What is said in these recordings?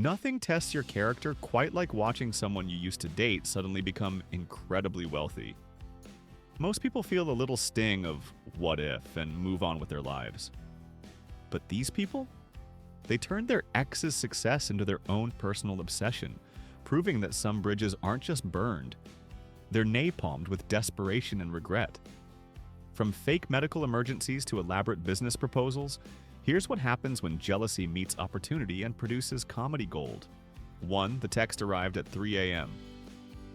Nothing tests your character quite like watching someone you used to date suddenly become incredibly wealthy. Most people feel a little sting of what if and move on with their lives. But these people? They turned their ex's success into their own personal obsession, proving that some bridges aren't just burned, they're napalmed with desperation and regret. From fake medical emergencies to elaborate business proposals, here's what happens when jealousy meets opportunity and produces comedy gold. 1. The text arrived at 3 a.m.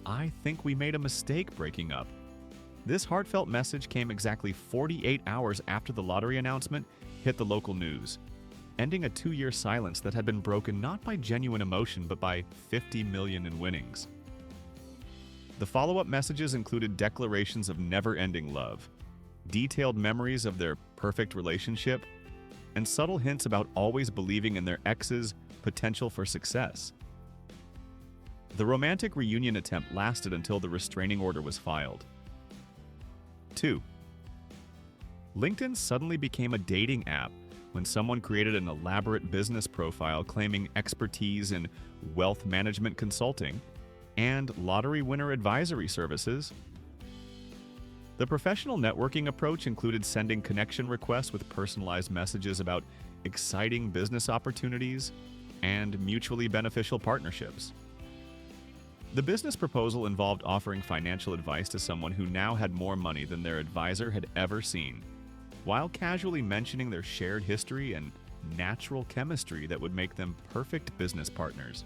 I think we made a mistake breaking up. This heartfelt message came exactly 48 hours after the lottery announcement hit the local news, ending a 2-year silence that had been broken not by genuine emotion but by 50 million in winnings. The follow-up messages included declarations of never-ending love, detailed memories of their perfect relationship, and subtle hints about always believing in their ex's potential for success. The romantic reunion attempt lasted until the restraining order was filed. 2. LinkedIn suddenly became a dating app when someone created an elaborate business profile claiming expertise in wealth management consulting and lottery winner advisory services. The professional networking approach included sending connection requests with personalized messages about exciting business opportunities and mutually beneficial partnerships. The business proposal involved offering financial advice to someone who now had more money than their advisor had ever seen, while casually mentioning their shared history and natural chemistry that would make them perfect business partners.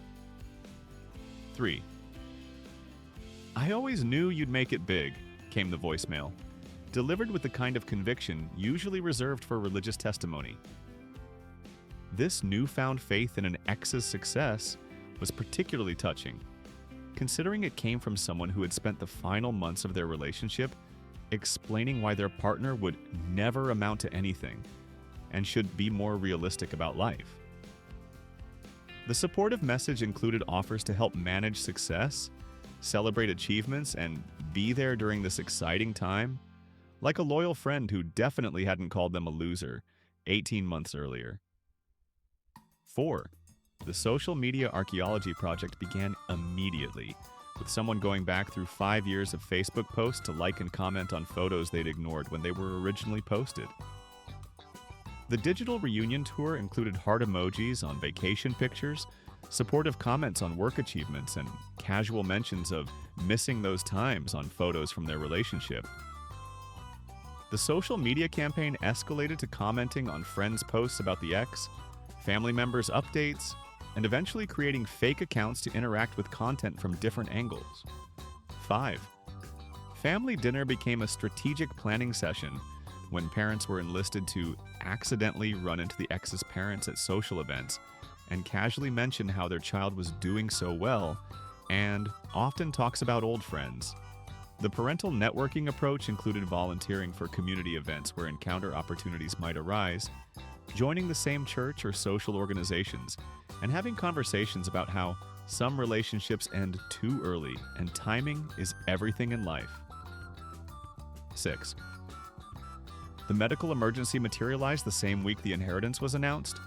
3. I always knew you'd make it big, came the voicemail, delivered with the kind of conviction usually reserved for religious testimony. This newfound faith in an ex's success was particularly touching, considering it came from someone who had spent the final months of their relationship explaining why their partner would never amount to anything and should be more realistic about life. The supportive message included offers to help manage success, celebrate achievements, and be there during this exciting time, like a loyal friend who definitely hadn't called them a loser 18 months earlier. 4. The social media archaeology project began immediately, with someone going back through 5 years of Facebook posts to like and comment on photos they'd ignored when they were originally posted. The digital reunion tour included heart emojis on vacation pictures, supportive comments on work achievements, and casual mentions of missing those times on photos from their relationship. The social media campaign escalated to commenting on friends' posts about the ex, family members' updates, and eventually creating fake accounts to interact with content from different angles. 5. Family dinner became a strategic planning session when parents were enlisted to accidentally run into the ex's parents at social events and casually mention how their child was doing so well, and often talks about old friends. The parental networking approach included volunteering for community events where encounter opportunities might arise, joining the same church or social organizations, and having conversations about how some relationships end too early and timing is everything in life. 6. The medical emergency materialized the same week the inheritance was announced,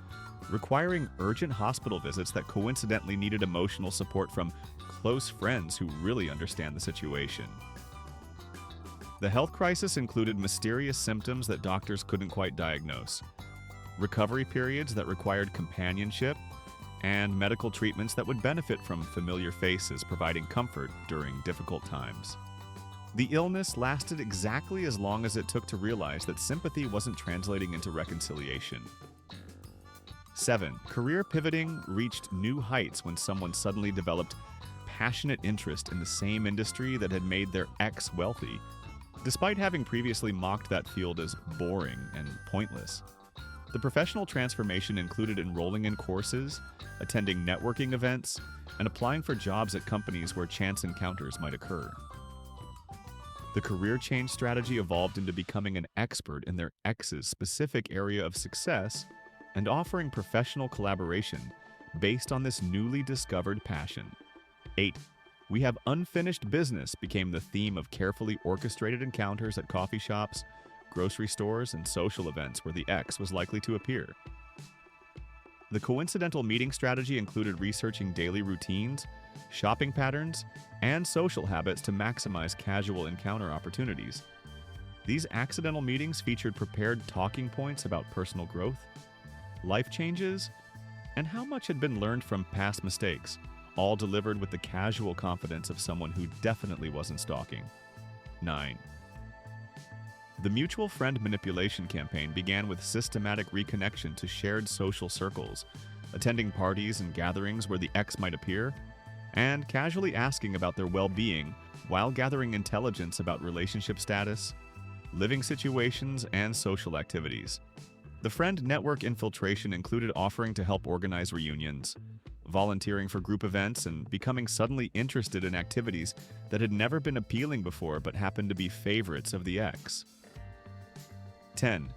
requiring urgent hospital visits that coincidentally needed emotional support from close friends who really understand the situation. The health crisis included mysterious symptoms that doctors couldn't quite diagnose, recovery periods that required companionship, and medical treatments that would benefit from familiar faces providing comfort during difficult times. The illness lasted exactly as long as it took to realize that sympathy wasn't translating into reconciliation. 7. Career pivoting reached new heights when someone suddenly developed passionate interest in the same industry that had made their ex wealthy, despite having previously mocked that field as boring and pointless. The professional transformation included enrolling in courses, attending networking events, and applying for jobs at companies where chance encounters might occur. The career change strategy evolved into becoming an expert in their ex's specific area of success and offering professional collaboration based on this newly discovered passion. 8. We have unfinished business became the theme of carefully orchestrated encounters at coffee shops, grocery stores, and social events where the ex was likely to appear. The coincidental meeting strategy included researching daily routines, shopping patterns, and social habits to maximize casual encounter opportunities. These accidental meetings featured prepared talking points about personal growth, life changes, and how much had been learned from past mistakes, all delivered with the casual confidence of someone who definitely wasn't stalking. 9. The mutual friend manipulation campaign began with systematic reconnection to shared social circles, attending parties and gatherings where the ex might appear, and casually asking about their well-being while gathering intelligence about relationship status, living situations, and social activities. The friend network infiltration included offering to help organize reunions, volunteering for group events, and becoming suddenly interested in activities that had never been appealing before but happened to be favorites of the ex. 10.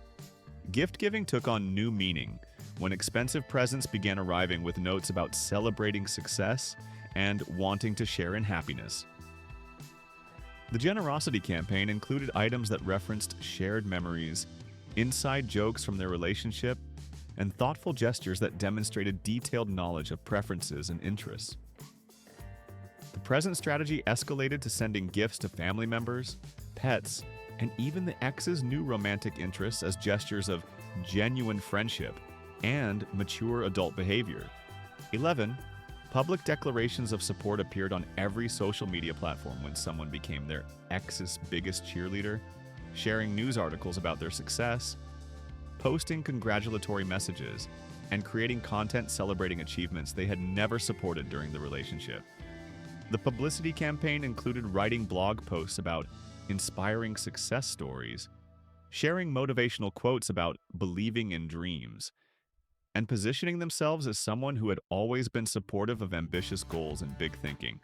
Gift giving took on new meaning when expensive presents began arriving with notes about celebrating success and wanting to share in happiness. The generosity campaign included items that referenced shared memories, inside jokes from their relationship, and thoughtful gestures that demonstrated detailed knowledge of preferences and interests. The present strategy escalated to sending gifts to family members, pets, and even the ex's new romantic interests as gestures of genuine friendship and mature adult behavior. 11. Public declarations of support appeared on every social media platform when someone became their ex's biggest cheerleader, sharing news articles about their success, posting congratulatory messages, and creating content celebrating achievements they had never supported during the relationship. The publicity campaign included writing blog posts about inspiring success stories, sharing motivational quotes about believing in dreams, and positioning themselves as someone who had always been supportive of ambitious goals and big thinking.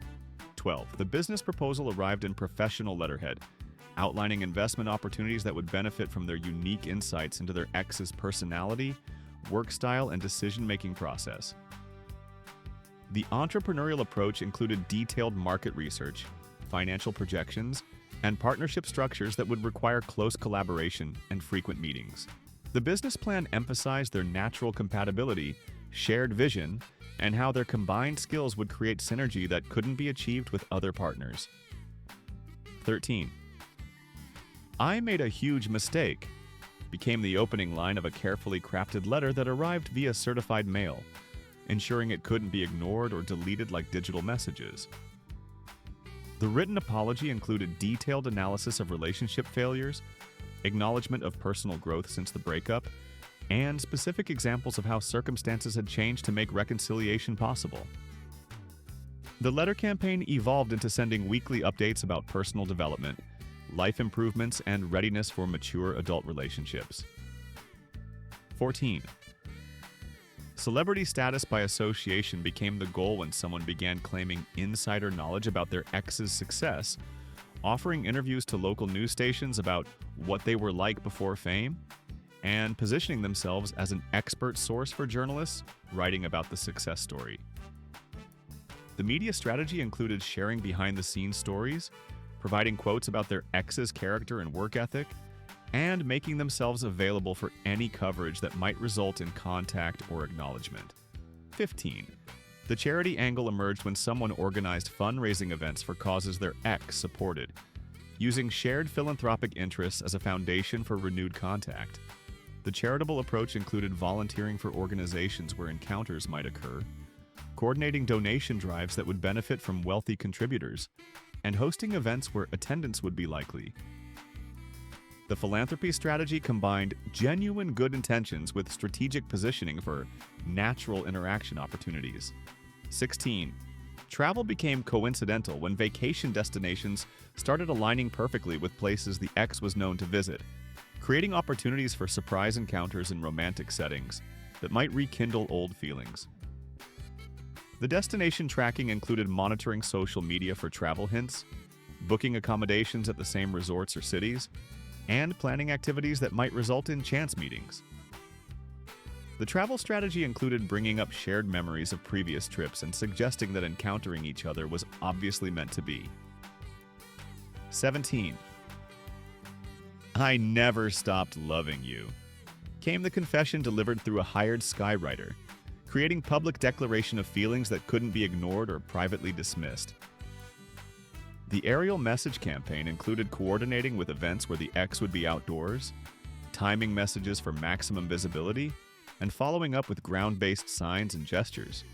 12. The business proposal arrived in professional letterhead, outlining investment opportunities that would benefit from their unique insights into their ex's personality, work style, and decision-making process. The entrepreneurial approach included detailed market research, financial projections, and partnership structures that would require close collaboration and frequent meetings. The business plan emphasized their natural compatibility, shared vision, and how their combined skills would create synergy that couldn't be achieved with other partners. 13. "I made a huge mistake" became the opening line of a carefully crafted letter that arrived via certified mail, ensuring it couldn't be ignored or deleted like digital messages. The written apology included detailed analysis of relationship failures, acknowledgement of personal growth since the breakup, and specific examples of how circumstances had changed to make reconciliation possible. The letter campaign evolved into sending weekly updates about personal development, life improvements, and readiness for mature adult relationships. 14. Celebrity status by association became the goal when someone began claiming insider knowledge about their ex's success, offering interviews to local news stations about what they were like before fame, and positioning themselves as an expert source for journalists writing about the success story. The media strategy included sharing behind-the-scenes stories, providing quotes about their ex's character and work ethic, and making themselves available for any coverage that might result in contact or acknowledgement. 15. The charity angle emerged when someone organized fundraising events for causes their ex supported, using shared philanthropic interests as a foundation for renewed contact. The charitable approach included volunteering for organizations where encounters might occur, coordinating donation drives that would benefit from wealthy contributors, and hosting events where attendance would be likely. The philanthropy strategy combined genuine good intentions with strategic positioning for natural interaction opportunities. 16. Travel became coincidental when vacation destinations started aligning perfectly with places the ex was known to visit, creating opportunities for surprise encounters in romantic settings that might rekindle old feelings. The destination tracking included monitoring social media for travel hints, booking accommodations at the same resorts or cities, and planning activities that might result in chance meetings. The travel strategy included bringing up shared memories of previous trips and suggesting that encountering each other was obviously meant to be. 17. "I never stopped loving you" came the confession delivered through a hired skywriter, creating public declaration of feelings that couldn't be ignored or privately dismissed. The aerial message campaign included coordinating with events where the ex would be outdoors, timing messages for maximum visibility, and following up with ground-based signs and gestures.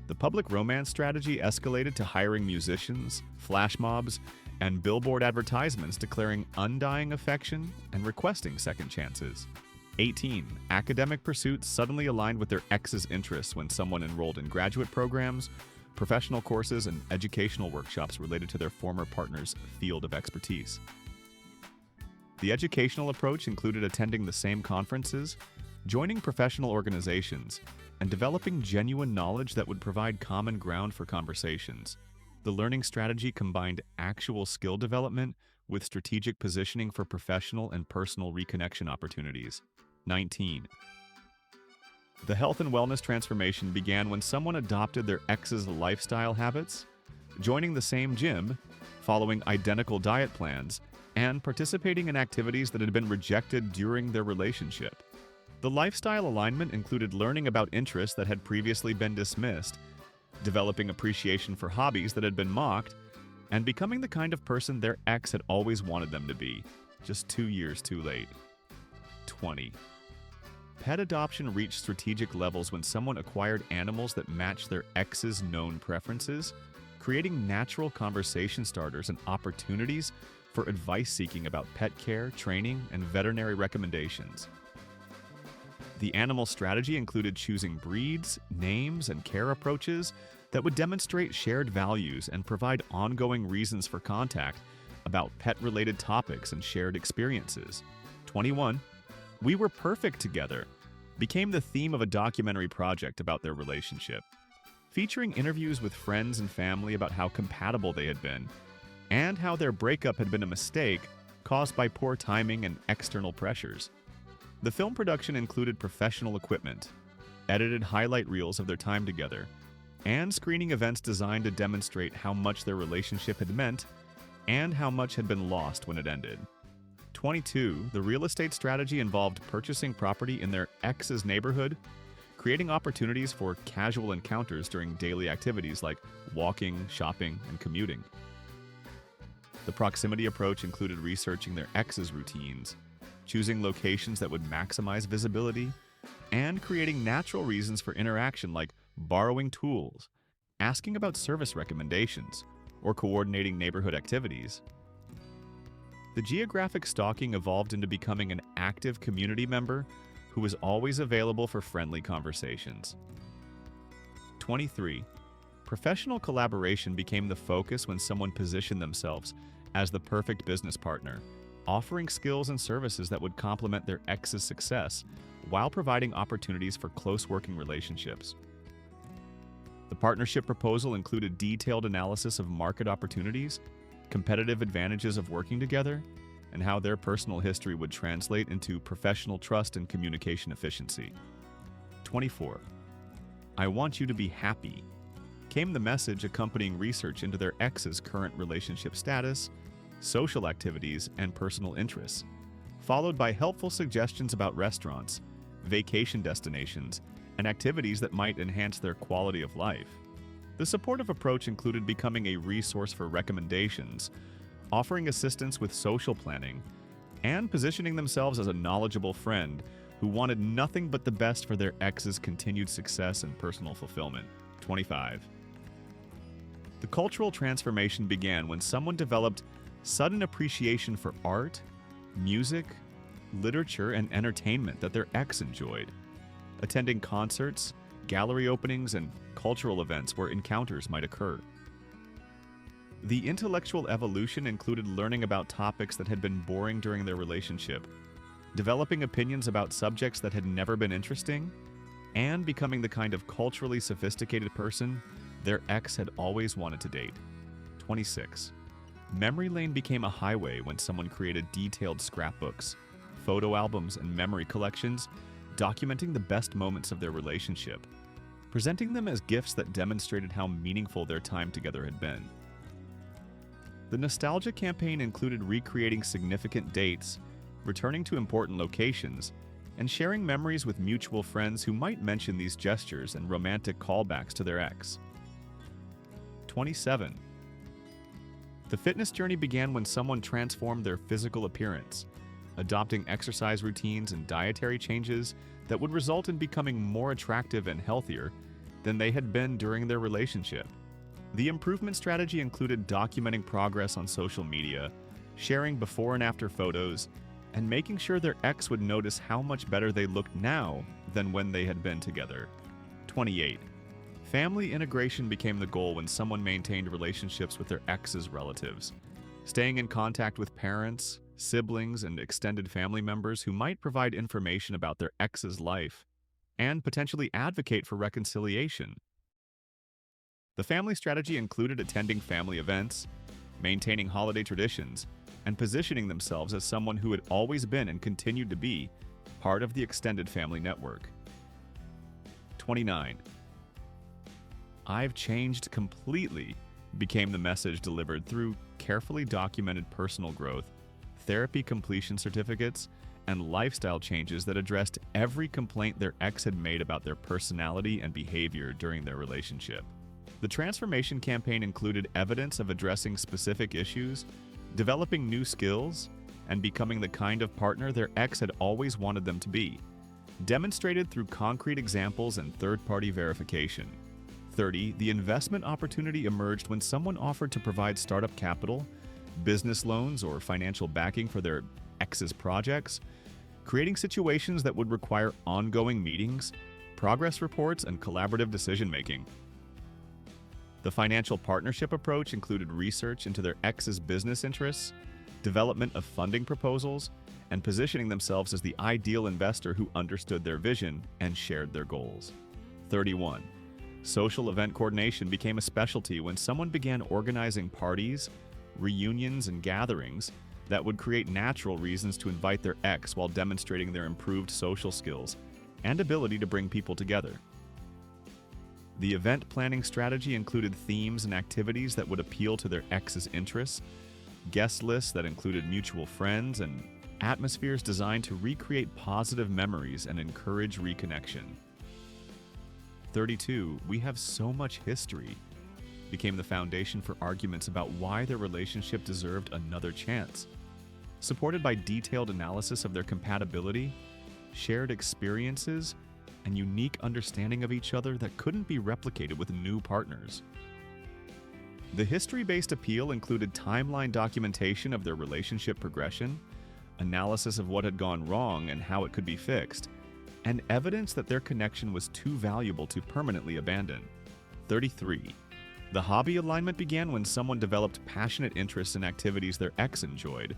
The public romance strategy escalated to hiring musicians, flash mobs, and billboard advertisements declaring undying affection and requesting second chances. 18. Academic pursuits suddenly aligned with their ex's interests when someone enrolled in graduate programs, professional courses, and educational workshops related to their former partner's field of expertise. The educational approach included attending the same conferences, joining professional organizations, and developing genuine knowledge that would provide common ground for conversations. The learning strategy combined actual skill development with strategic positioning for professional and personal reconnection opportunities. 19. The health and wellness transformation began when someone adopted their ex's lifestyle habits, joining the same gym, following identical diet plans, and participating in activities that had been rejected during their relationship. The lifestyle alignment included learning about interests that had previously been dismissed, developing appreciation for hobbies that had been mocked, and becoming the kind of person their ex had always wanted them to be, just 2 years too late. 20. Pet adoption reached strategic levels when someone acquired animals that matched their ex's known preferences, creating natural conversation starters and opportunities for advice seeking about pet care, training, and veterinary recommendations. The animal strategy included choosing breeds, names, and care approaches that would demonstrate shared values and provide ongoing reasons for contact about pet-related topics and shared experiences. 21. We Were Perfect Together became the theme of a documentary project about their relationship, featuring interviews with friends and family about how compatible they had been, and how their breakup had been a mistake caused by poor timing and external pressures. The film production included professional equipment, edited highlight reels of their time together, and screening events designed to demonstrate how much their relationship had meant and how much had been lost when it ended. 22. The real estate strategy involved purchasing property in their ex's neighborhood, creating opportunities for casual encounters during daily activities like walking, shopping, and commuting. The proximity approach included researching their ex's routines, choosing locations that would maximize visibility, and creating natural reasons for interaction like borrowing tools, asking about service recommendations, or coordinating neighborhood activities. The geographic stalking evolved into becoming an active community member who was always available for friendly conversations. 23. Professional collaboration became the focus when someone positioned themselves as the perfect business partner, offering skills and services that would complement their ex's success while providing opportunities for close working relationships. The partnership proposal included detailed analysis of market opportunities, competitive advantages of working together, and how their personal history would translate into professional trust and communication efficiency. 24. I want you to be happy came the message accompanying research into their ex's current relationship status, social activities, and personal interests, followed by helpful suggestions about restaurants, vacation destinations, and activities that might enhance their quality of life. The supportive approach included becoming a resource for recommendations, offering assistance with social planning, and positioning themselves as a knowledgeable friend who wanted nothing but the best for their ex's continued success and personal fulfillment. 25. The cultural transformation began when someone developed sudden appreciation for art, music, literature, and entertainment that their ex enjoyed, attending concerts, gallery openings, and cultural events where encounters might occur. The intellectual evolution included learning about topics that had been boring during their relationship, developing opinions about subjects that had never been interesting, and becoming the kind of culturally sophisticated person their ex had always wanted to date. 26. Memory lane became a highway when someone created detailed scrapbooks, photo albums, and memory collections documenting the best moments of their relationship, presenting them as gifts that demonstrated how meaningful their time together had been. The nostalgia campaign included recreating significant dates, returning to important locations, and sharing memories with mutual friends who might mention these gestures and romantic callbacks to their ex. 27. The fitness journey began when someone transformed their physical appearance, adopting exercise routines and dietary changes that would result in becoming more attractive and healthier than they had been during their relationship. The improvement strategy included documenting progress on social media, sharing before and after photos, and making sure their ex would notice how much better they looked now than when they had been together. 28. Family integration became the goal when someone maintained relationships with their ex's relatives, staying in contact with parents, siblings, and extended family members who might provide information about their ex's life and potentially advocate for reconciliation. The family strategy included attending family events, maintaining holiday traditions, and positioning themselves as someone who had always been and continued to be part of the extended family network. 29. "I've changed completely" became the message delivered through carefully documented personal growth, therapy completion certificates, and lifestyle changes that addressed every complaint their ex had made about their personality and behavior during their relationship. The transformation campaign included evidence of addressing specific issues, developing new skills, and becoming the kind of partner their ex had always wanted them to be, demonstrated through concrete examples and third-party verification. 30. The investment opportunity emerged when someone offered to provide startup capital, business loans, or financial backing for their ex's projects, creating situations that would require ongoing meetings, progress reports, and collaborative decision-making. The financial partnership approach included research into their ex's business interests, development of funding proposals, and positioning themselves as the ideal investor who understood their vision and shared their goals. 31. Social event coordination became a specialty when someone began organizing parties, reunions, and gatherings that would create natural reasons to invite their ex while demonstrating their improved social skills and ability to bring people together. The event planning strategy included themes and activities that would appeal to their ex's interests, guest lists that included mutual friends, and atmospheres designed to recreate positive memories and encourage reconnection. 32. "We have so much history" became the foundation for arguments about why their relationship deserved another chance. Supported by detailed analysis of their compatibility, shared experiences, and unique understanding of each other that couldn't be replicated with new partners. The history-based appeal included timeline documentation of their relationship progression, analysis of what had gone wrong and how it could be fixed, and evidence that their connection was too valuable to permanently abandon. 33. The hobby alignment began when someone developed passionate interests in activities their ex enjoyed,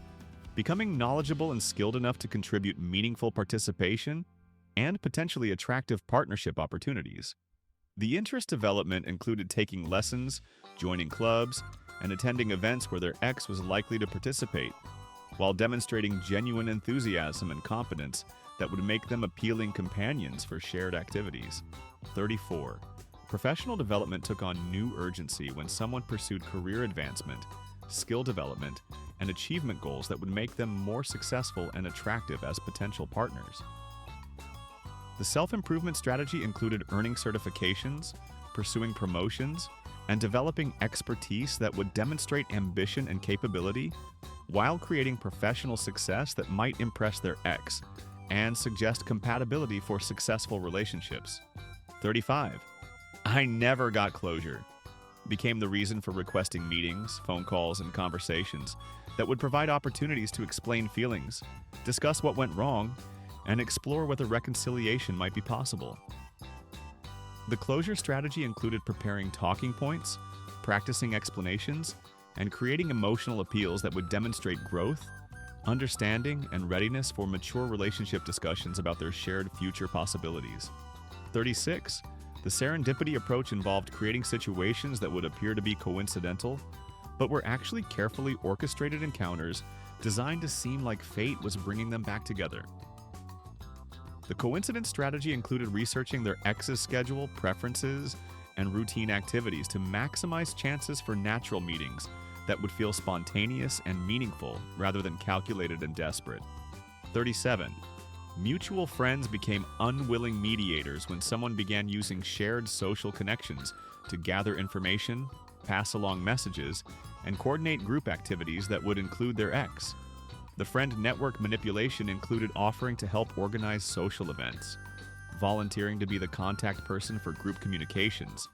becoming knowledgeable and skilled enough to contribute meaningful participation and potentially attractive partnership opportunities. The interest development included taking lessons, joining clubs, and attending events where their ex was likely to participate, while demonstrating genuine enthusiasm and competence that would make them appealing companions for shared activities. 34. Professional development took on new urgency when someone pursued career advancement, skill development, and achievement goals that would make them more successful and attractive as potential partners. The self-improvement strategy included earning certifications, pursuing promotions, and developing expertise that would demonstrate ambition and capability while creating professional success that might impress their ex and suggest compatibility for successful relationships. 35. "I never got closure" became the reason for requesting meetings, phone calls, and conversations that would provide opportunities to explain feelings, discuss what went wrong, and explore whether reconciliation might be possible. The closure strategy included preparing talking points, practicing explanations, and creating emotional appeals that would demonstrate growth, understanding, and readiness for mature relationship discussions about their shared future possibilities. 36. The serendipity approach involved creating situations that would appear to be coincidental, but were actually carefully orchestrated encounters designed to seem like fate was bringing them back together. The coincidence strategy included researching their ex's schedule, preferences, and routine activities to maximize chances for natural meetings that would feel spontaneous and meaningful rather than calculated and desperate. 37. Mutual friends became unwilling mediators when someone began using shared social connections to gather information, pass along messages, and coordinate group activities that would include their ex. The friend network manipulation included offering to help organize social events, volunteering to be the contact person for group communications,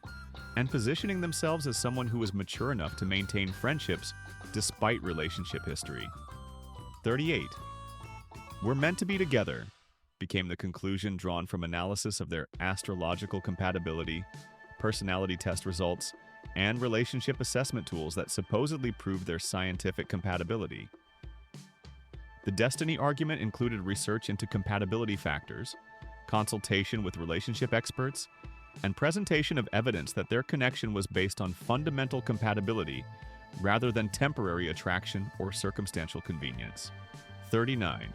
and positioning themselves as someone who was mature enough to maintain friendships despite relationship history. 38. We're meant to be together became the conclusion drawn from analysis of their astrological compatibility, personality test results, and relationship assessment tools that supposedly proved their scientific compatibility. The destiny argument included research into compatibility factors, consultation with relationship experts, and presentation of evidence that their connection was based on fundamental compatibility rather than temporary attraction or circumstantial convenience. 39.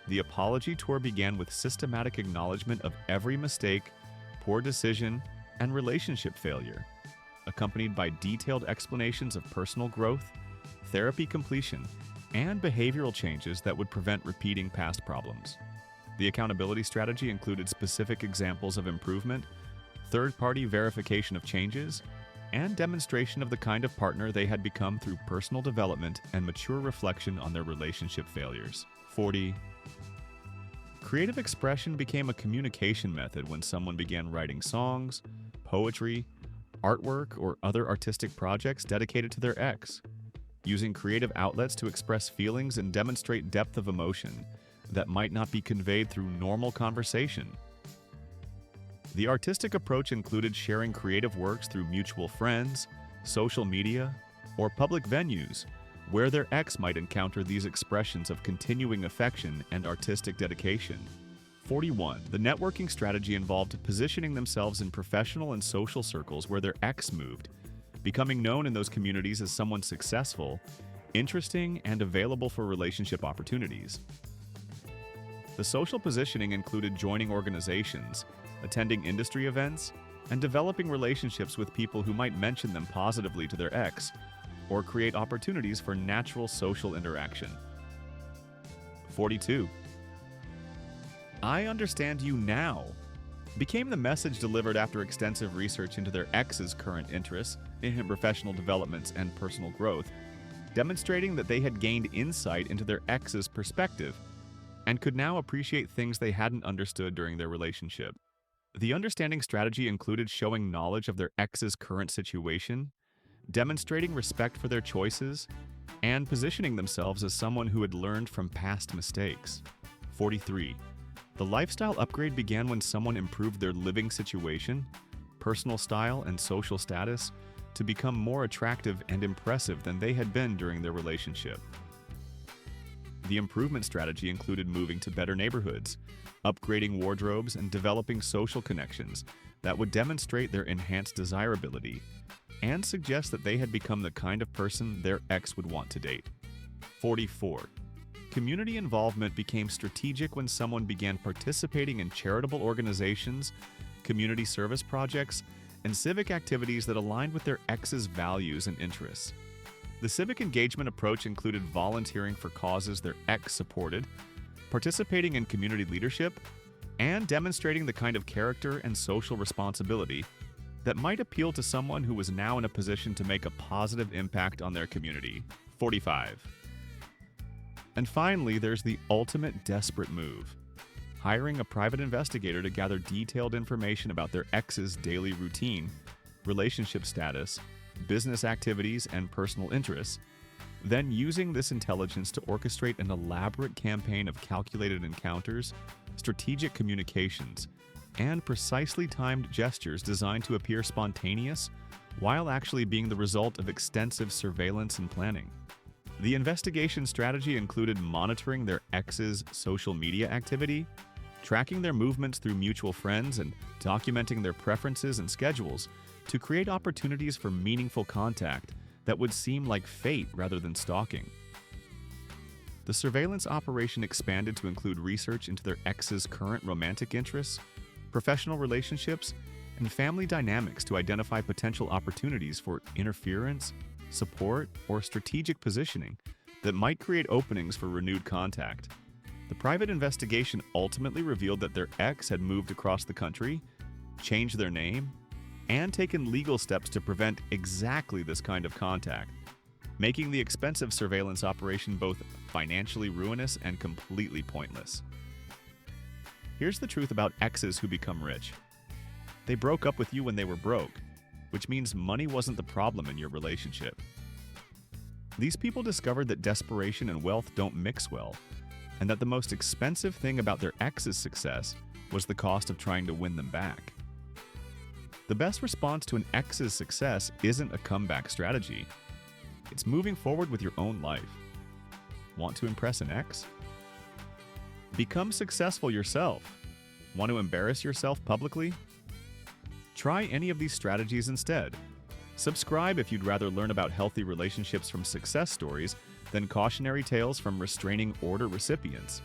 The apology tour began with systematic acknowledgement of every mistake, poor decision, and relationship failure, accompanied by detailed explanations of personal growth, therapy completion, and behavioral changes that would prevent repeating past problems. The accountability strategy included specific examples of improvement, third-party verification of changes, and demonstration of the kind of partner they had become through personal development and mature reflection on their relationship failures. 40. Creative expression became a communication method when someone began writing songs, poetry, artwork, or other artistic projects dedicated to their ex, using creative outlets to express feelings and demonstrate depth of emotion that might not be conveyed through normal conversation. The artistic approach included sharing creative works through mutual friends, social media, or public venues, where their ex might encounter these expressions of continuing affection and artistic dedication. 41. The networking strategy involved positioning themselves in professional and social circles where their ex moved, becoming known in those communities as someone successful, interesting, and available for relationship opportunities. The social positioning included joining organizations, attending industry events, and developing relationships with people who might mention them positively to their ex, or create opportunities for natural social interaction. 42. I understand you now became the message delivered after extensive research into their ex's current interests in professional developments and personal growth, demonstrating that they had gained insight into their ex's perspective and could now appreciate things they hadn't understood during their relationship. The understanding strategy included showing knowledge of their ex's current situation, demonstrating respect for their choices, and positioning themselves as someone who had learned from past mistakes. 43. The lifestyle upgrade began when someone improved their living situation, personal style, and social status to become more attractive and impressive than they had been during their relationship. The improvement strategy included moving to better neighborhoods, upgrading wardrobes, and developing social connections that would demonstrate their enhanced desirability and suggest that they had become the kind of person their ex would want to date. 44. Community involvement became strategic when someone began participating in charitable organizations, community service projects, and civic activities that aligned with their ex's values and interests. The civic engagement approach included volunteering for causes their ex supported, participating in community leadership, and demonstrating the kind of character and social responsibility that might appeal to someone who was now in a position to make a positive impact on their community. 45. And finally, there's the ultimate desperate move: hiring a private investigator to gather detailed information about their ex's daily routine, relationship status, business activities, and personal interests, then using this intelligence to orchestrate an elaborate campaign of calculated encounters, strategic communications, and precisely timed gestures designed to appear spontaneous while actually being the result of extensive surveillance and planning. The investigation strategy included monitoring their ex's social media activity, tracking their movements through mutual friends, and documenting their preferences and schedules to create opportunities for meaningful contact that would seem like fate rather than stalking. The surveillance operation expanded to include research into their ex's current romantic interests, professional relationships, and family dynamics to identify potential opportunities for interference, support, or strategic positioning that might create openings for renewed contact. The private investigation ultimately revealed that their ex had moved across the country, changed their name, and taken legal steps to prevent exactly this kind of contact, making the expensive surveillance operation both financially ruinous and completely pointless. Here's the truth about exes who become rich. They broke up with you when they were broke, which means money wasn't the problem in your relationship. These people discovered that desperation and wealth don't mix well, and that the most expensive thing about their ex's success was the cost of trying to win them back. The best response to an ex's success isn't a comeback strategy. It's moving forward with your own life. Want to impress an ex? Become successful yourself. Want to embarrass yourself publicly? Try any of these strategies instead. Subscribe if you'd rather learn about healthy relationships from success stories than cautionary tales from restraining order recipients.